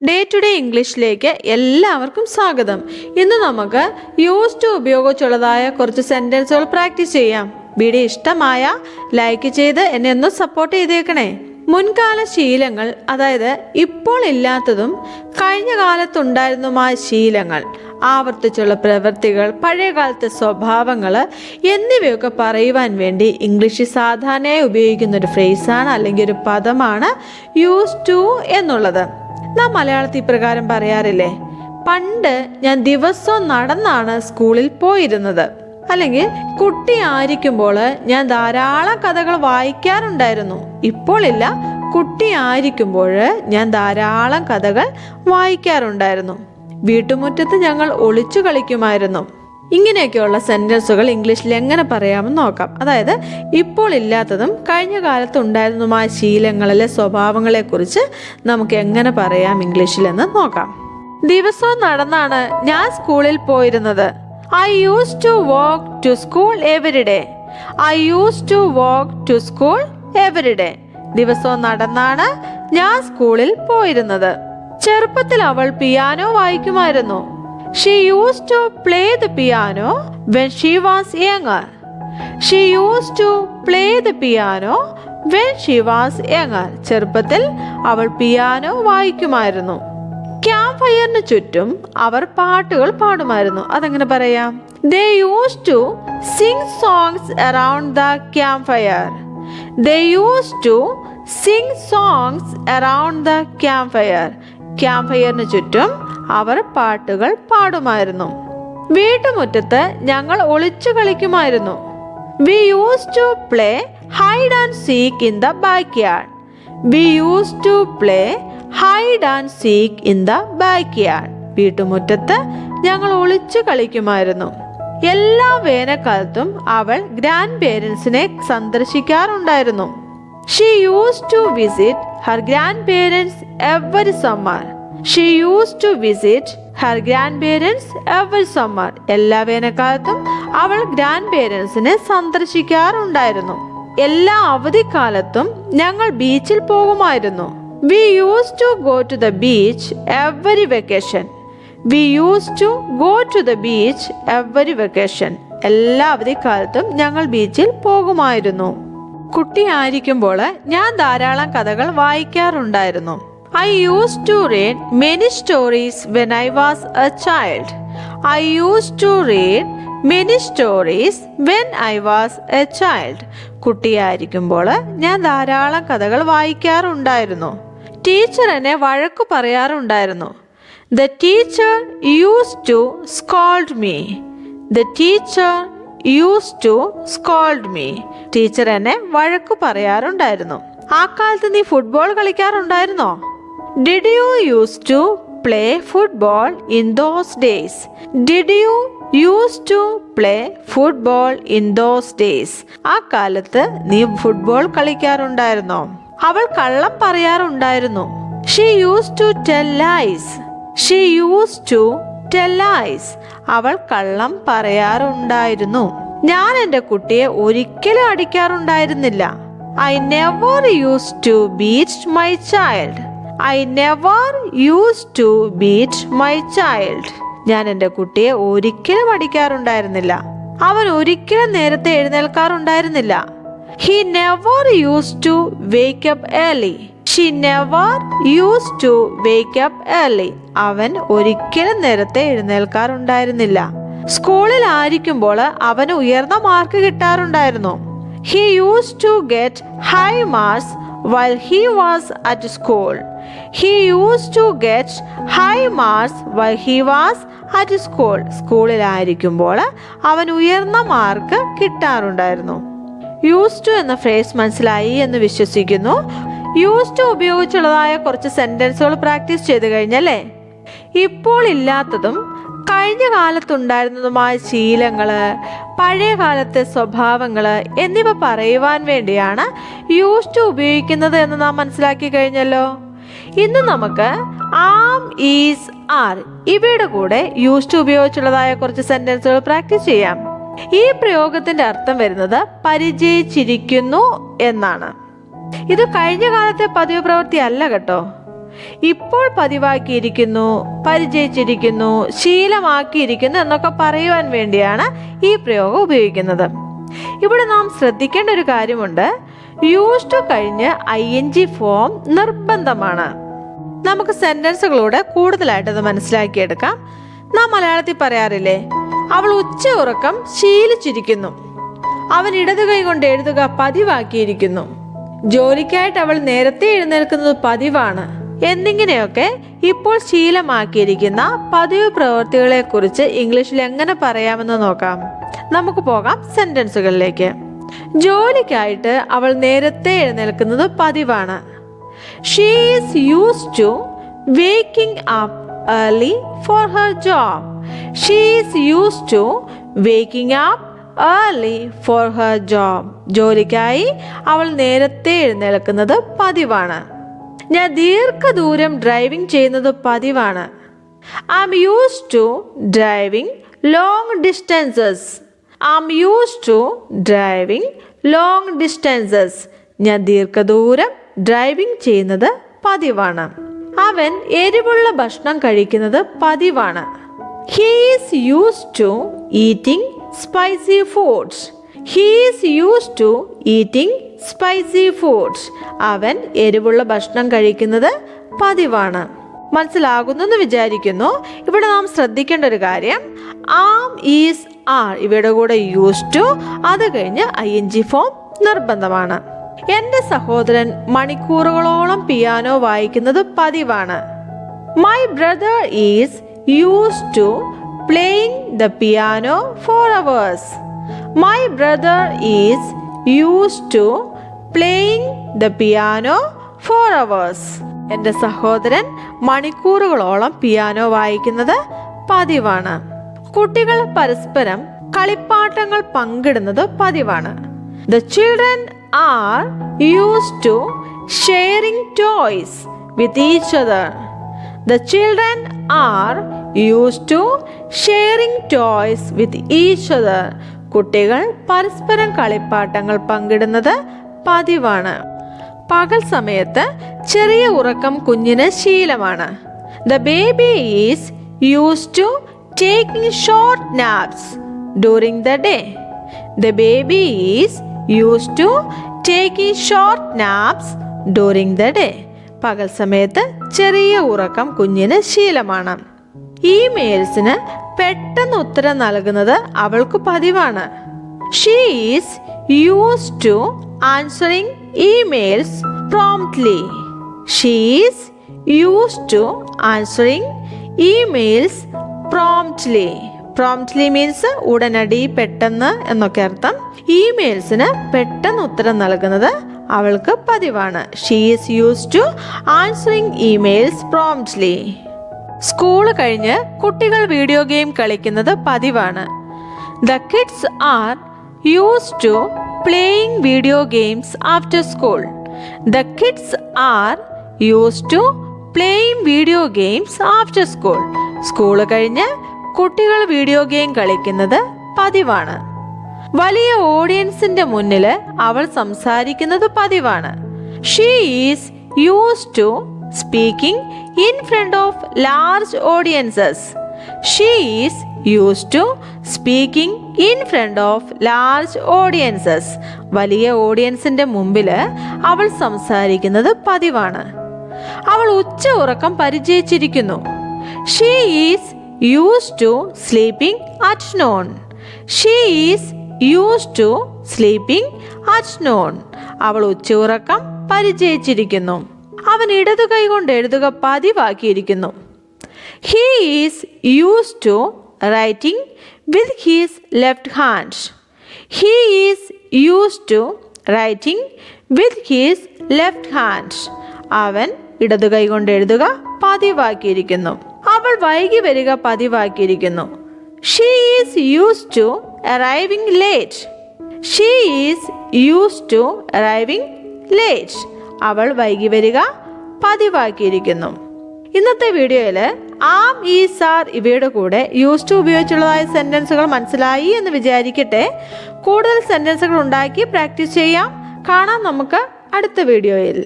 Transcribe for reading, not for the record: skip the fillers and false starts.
Day to day ഇംഗ്ലീഷിലേക്ക് എല്ലാവർക്കും സ്വാഗതം. ഇന്ന് നമുക്ക് യൂസ് ടു ഉപയോഗിച്ചുള്ളതായ കുറച്ച് സെൻറ്റൻസുകൾ പ്രാക്ടീസ് ചെയ്യാം. വീഡിയോ ഇഷ്ടമായ ലൈക്ക് ചെയ്ത് എന്നെ ഒന്ന് സപ്പോർട്ട് ചെയ്തേക്കണേ. മുൻകാല ശീലങ്ങൾ, അതായത് ഇപ്പോൾ ഇല്ലാത്തതും കഴിഞ്ഞ കാലത്തുണ്ടായിരുന്നതുമായ ശീലങ്ങൾ, ആവർത്തിച്ചുള്ള പ്രവൃത്തികൾ, പഴയകാലത്തെ സ്വഭാവങ്ങൾ എന്നിവയൊക്കെ പറയുവാൻ വേണ്ടി ഇംഗ്ലീഷിൽ സാധാരണയായി ഉപയോഗിക്കുന്ന ഒരു ഫ്രേസാണ് അല്ലെങ്കിൽ ഒരു പദമാണ് യൂസ് ടു എന്നുള്ളത്. നാം മലയാളത്തിൽ ഇപ്രകാരം പറയാറില്ലേ, പണ്ട് ഞാൻ ദിവസവും നടന്നാണ് സ്കൂളിൽ പോയിരുന്നത്. അല്ലെങ്കിൽ കുട്ടി ആയിരിക്കുമ്പോൾ ഞാൻ ധാരാളം കഥകൾ വായിക്കാറുണ്ടായിരുന്നു. ഇപ്പോൾ ഇല്ല, കുട്ടി ആയിരിക്കുമ്പോൾ ഞാൻ ധാരാളം കഥകൾ വായിക്കാറുണ്ടായിരുന്നു. വീട്ടുമുറ്റത്ത് ഞങ്ങൾ ഒളിച്ചു കളിക്കുമായിരുന്നു. ഇങ്ങനെയൊക്കെയുള്ള സെൻറ്റൻസുകൾ ഇംഗ്ലീഷിൽ എങ്ങനെ പറയാമെന്ന് നോക്കാം. അതായത് ഇപ്പോൾ ഇല്ലാത്തതും കഴിഞ്ഞ കാലത്ത് ഉണ്ടായിരുന്നതുമായ ശീലങ്ങളിലെ സ്വഭാവങ്ങളെക്കുറിച്ച് നമുക്ക് എങ്ങനെ പറയാം ഇംഗ്ലീഷിലെന്ന് നോക്കാം. ദിവസവും നടന്നാണ് ഞാൻ സ്കൂളിൽ പോയിരുന്നത്. I used to walk to school every day. I used to walk to school every day. ദിവസവും നടന്നാണ് ഞാൻ സ്കൂളിൽ പോയിരുന്നത്. ചെറുപ്പത്തിൽ അവൾ പിയാനോ വായിക്കുമായിരുന്നു. She used to play the piano when she was younger. She used to play the piano when she was younger. ചെറുപ്പത്തിൽ അവൾ പിയാനോ വായിക്കുമായിരുന്നു. ക്യാമ്പ് ഫയറിന് ചുറ്റും അവർ പാട്ടുകൾ പാടുമായിരുന്നു. അതെങ്ങനെ പറയാം? They used to sing songs around the campfire. They used to sing songs around the campfire. Camp ഫയറിന് ചുറ്റും അവർ പാട്ടുകൾ പാടുമായിരുന്നു. വീട്ടുമുറ്റത്ത് ഞങ്ങൾ ഒളിച്ചു കളിക്കുമായിരുന്നു. We used to play hide and seek in the backyard. We used to play hide and seek in the backyard. വീട്ടുമുറ്റത്ത് ഞങ്ങൾ ഒളിച്ചു കളിക്കുമായിരുന്നു. എല്ലാ വേനൽക്കാലത്തും അവൾ grand പേരൻസിനെ സന്ദർശിക്കാറുണ്ടായിരുന്നു. She used to visit her grandparents every summer. She used to visit her grandparents every summer. എല്ലാ വേനൽക്കാലത്തും അവൾ ഗ്രാൻഡ് പേരൻസിനെ സന്ദർശിക്കാറുണ്ടായിരുന്നു. എല്ലാ അവധിക്കാലത്തും ഞങ്ങൾ ബീച്ചിൽ പോകുമായിരുന്നു. We used to go to the beach every vacation. We used to go to the beach every vacation. എല്ലാ അവധിക്കാലത്തും ഞങ്ങൾ ബീച്ചിൽ പോകുമായിരുന്നു. കുട്ടിയായിരിക്കുമ്പോൾ ഞാൻ ധാരാളം കഥകൾ വായിക്കാറുണ്ടായിരുന്നു. I used to read many stories when I was a child. I used to read many stories when I was a child. കുട്ടിയായിരിക്കുമ്പോൾ ഞാൻ ധാരാളം കഥകൾ വായിക്കാറുണ്ടായിരുന്നു. ടീച്ചർ എന്നെ വഴക്കു പറയാറുണ്ടായിരുന്നു. The teacher used to scold me. The teacher used to scold me. Teacher എന്നെ വഴക്കു പറയാറുണ്ടായിരുന്നു. ആ കാലത്ത് നീ football കളിക്കാറുണ്ടായിരുന്നോ? Did you used to play football in those days? Did you used to play football in those days? ആ കാലത്ത് നീ football കളിക്കാറുണ്ടായിരുന്നോ? അവൾ കള്ളം പറയാറുണ്ടായിരുന്നു. She used to tell lies. She used to tell lies. അവൾ കള്ളം പറയാറുണ്ടായിരുന്നു. ഞാൻ എൻ്റെ കുട്ടിയെ ഒരിക്കലും അടിക്കാറുണ്ടായിരുന്നില്ല. I never used to beat my child. I never used to beat my child. ഞാൻ എൻ്റെ കുട്ടിയെ ഒരിക്കലും അടിക്കാറുണ്ടായിരുന്നില്ല. അവൻ ഒരിക്കലും നേരത്തെ എഴുന്നേൽക്കാറുണ്ടായിരുന്നില്ല. He never used to wake up early. She never used to wake up early. അവൻ ഒരിക്കലും നേരത്തെ എഴുന്നേൽക്കാറുണ്ടായിരുന്നില്ല. സ്കൂളിൽ ആയിരിക്കുമ്പോൾ അവന് ഉയർന്ന mark കിട്ടാറുണ്ടായിരുന്നു. He used to get high marks while he was at school. He used to get high marks while he was at school. സ്കൂളിലായിരിക്കുമ്പോൾ അവൻ ഉയർന്ന mark കിട്ടാറുണ്ടായിരുന്നു. Use to എന്ന ഫ്രേസ് മനസ്സിലായി എന്ന് വിശ്വസിക്കുന്നു. യൂസ് ടു ഉപയോഗിച്ചുള്ളതായ കുറച്ച് സെൻറ്റൻസുകൾ പ്രാക്ടീസ് ചെയ്ത് കഴിഞ്ഞല്ലേ? ഇപ്പോൾ ഇല്ലാത്തതും കഴിഞ്ഞ കാലത്തുണ്ടായിരുന്നതുമായ ശീലങ്ങൾ, പഴയ കാലത്തെ സ്വഭാവങ്ങൾ എന്നിവ പറയുവാൻ വേണ്ടിയാണ് യൂസ് ടു ഉപയോഗിക്കുന്നത് എന്ന് നാം മനസ്സിലാക്കി കഴിഞ്ഞല്ലോ. ഇന്ന് നമുക്ക് ആം, ഈസ്, ആർ ഇവയുടെ കൂടെ യൂസ് ടു ഉപയോഗിച്ചുള്ളതായ കുറച്ച് സെൻറ്റൻസുകൾ പ്രാക്ടീസ് ചെയ്യാം. ഈ പ്രയോഗത്തിന്റെ അർത്ഥം വരുന്നത് പരിചയിച്ചിരിക്കുന്നു എന്നാണ്. ഇത് കഴിഞ്ഞ കാലത്തെ പതിവ് പ്രവൃത്തി അല്ല കേട്ടോ. ഇപ്പോൾ പതിവാക്കിയിരിക്കുന്നു, പരിചയിച്ചിരിക്കുന്നു, ശീലമാക്കിയിരിക്കുന്നു എന്നൊക്കെ പറയുവാൻ വേണ്ടിയാണ് ഈ പ്രയോഗം ഉപയോഗിക്കുന്നത്. ഇവിടെ നാം ശ്രദ്ധിക്കേണ്ട ഒരു കാര്യമുണ്ട്. യൂസ് ടു കഴിഞ്ഞ് ING ഫോം നിർബന്ധമാണ്. നമുക്ക് സെന്റൻസുകളോട് കൂടുതലായിട്ടത് മനസ്സിലാക്കിയെടുക്കാം. നാം മലയാളത്തിൽ പറയാറില്ലേ, അവൾ ഉച്ച ഉറക്കം ശീലിച്ചിരിക്കുന്നു, അവൻ ഇടതു കൈ കൊണ്ട് എഴുതുക പതിവാക്കിയിരിക്കുന്നു, ജോലിക്കായിട്ട് അവൾ നേരത്തെ എഴുന്നേൽക്കുന്നത് പതിവാണ് എന്നിങ്ങനെയൊക്കെ ഇപ്പോൾ ശീലമാക്കിയിരിക്കുന്ന പതിവ് പ്രവൃത്തികളെ കുറിച്ച് ഇംഗ്ലീഷിൽ എങ്ങനെ പറയാമെന്ന് നോക്കാം. നമുക്ക് പോകാം സെന്റൻസുകളിലേക്ക്. ജോലിക്കായിട്ട് അവൾ നേരത്തെ എഴുന്നേൽക്കുന്നത് പതിവാണ്. She is used to waking up early for her job. She is used to waking up early for her job. ജോലിക്കായി അവൾ നേരത്തെ എഴുന്നേൽക്കുന്നത് പതിവാണ്. ഞാൻ ദീർഘദൂരം ഡ്രൈവിംഗ് ചെയ്യുന്നത് പതിവാണ്. I'm used to driving long distances. I'm used to driving long distances. ഞാൻ ദീർഘദൂരം driving ചെയ്യുന്നത് പതിവാണ്. അവൻ എരിവുള്ള ഭക്ഷണം കഴിക്കുന്നത് പതിവാണ്. He is used to eating spicy foods. He is used to eating spicy foods. അവൻ എരിവുള്ള ഭക്ഷണം കഴിക്കുന്നത് പതിവാണ്. മനസ്സിലാകുന്നെന്ന് വിചാരിക്കുന്നു. ഇവിടെ നാം ശ്രദ്ധിക്കേണ്ട ഒരു കാര്യം, ആം, ഈസ്, ആർ ഇവയുടെ കൂടെ യൂസ് ടു, അത് കഴിഞ്ഞ് ING ഫോം നിർബന്ധമാണ്. എൻ്റെ സഹോദരൻ മണിക്കൂറുകളോളം പിയാനോ വായിക്കുന്നത് പതിവാണ്. My brother is used to playing the piano for hours. My brother is used to playing the piano for hours. എൻ്റെ സഹോദരൻ മണിക്കൂറുകളോളം പിയാനോ വായിക്കുന്നത് പതിവാണ്. കുട്ടികൾ പരസ്പരം കളിപ്പാട്ടങ്ങൾ പങ്കിടുന്നത് പതിവാണ്. The children are used to sharing toys with each other. The children are used to sharing toys with each other. കുട്ടികൾ പരസ്പരം കളിപ്പാട്ടങ്ങൾ പങ്കിടുന്നത് പതിവാണ്. പകൽ സമയത്ത് ചെറിയ ഉറക്കം കുഞ്ഞിന് ശീലമാണ്. The baby is used to taking short naps during the day. The baby is used to taking short naps during the day. പകൽ സമയത്ത് ചെറിയ ഉറക്കം കുഞ്ഞിന് ശീലമാണ്. ഇമെയിൽസിന് പെട്ടെന്ന് ഉത്തരം നൽകുന്നത് അവൾക്ക് പതിവാണ്. She is used to answering emails promptly. She is used to answering emails promptly. Promptly means ഉടനടി, പെട്ടെന്ന് എന്നൊക്കെ അർത്ഥം. ഇമെയിൽസിന് പെട്ടെന്ന് ഉത്തരം നൽകുന്നത് അവൾക്ക് പതിവാണ്. She is used to answering emails promptly. School കഴിഞ്ഞ് കുട്ടികൾ വീഡിയോ ഗെയിം കളിക്കുന്നത് പതിവാണ്. The kids are used to playing video games after school. The kids are used to playing video games after school. School കഴിഞ്ഞ് കുട്ടികൾ video game കളിക്കുന്നത് പതിവാണ്. വലിയ ഓഡിയൻസിന്റെ മുന്നിൽ അവൾ സംസാരിക്കുന്നത് പതിവാണ്. She is used to speaking in front of large audiences. She is used to speaking in front of large audiences. വലിയ ഓഡിയൻസിന്റെ മുമ്പിൽ അവൾ സംസാരിക്കുന്നത് പതിവാണ്. അവൾ ഉച്ച ഉറക്കം പരിചയിച്ചിരിക്കുന്നു. She is used to sleeping at noon. She is used to sleeping at noon. അവൾ ഉച്ച ഉറക്കം പരിചയിച്ചിരിക്കുന്നു. അവൻ ഇടതു കൈ കൊണ്ട് എഴുതുക പതിവാക്കിയിരിക്കുന്നു. He is used to writing with his left hand. He is used to writing with his left hand. അവൻ ഇടതു കൈ കൊണ്ട് എഴുതുക പതിവാക്കിയിരിക്കുന്നു. അവൾ വൈകി വരിക പതിവാക്കിയിരിക്കുന്നു. She is used to arriving late. She is used to arriving late. അവൾ വൈകി വരിക പതിവാക്കിയിരിക്കുന്നു. ഇന്നത്തെ വീഡിയോയിൽ ആം, ഈസ്, ആർ ഇവയുടെ കൂടെ യൂസ് ടു ഉപയോഗിച്ചുള്ളതായ സെന്റൻസുകൾ മനസ്സിലായി എന്ന് വിചാരിക്കട്ടെ. കൂടുതൽ സെന്റൻസുകൾ ഉണ്ടാക്കി പ്രാക്ടീസ് ചെയ്യാം. കാണാം നമുക്ക് അടുത്ത വീഡിയോയിൽ.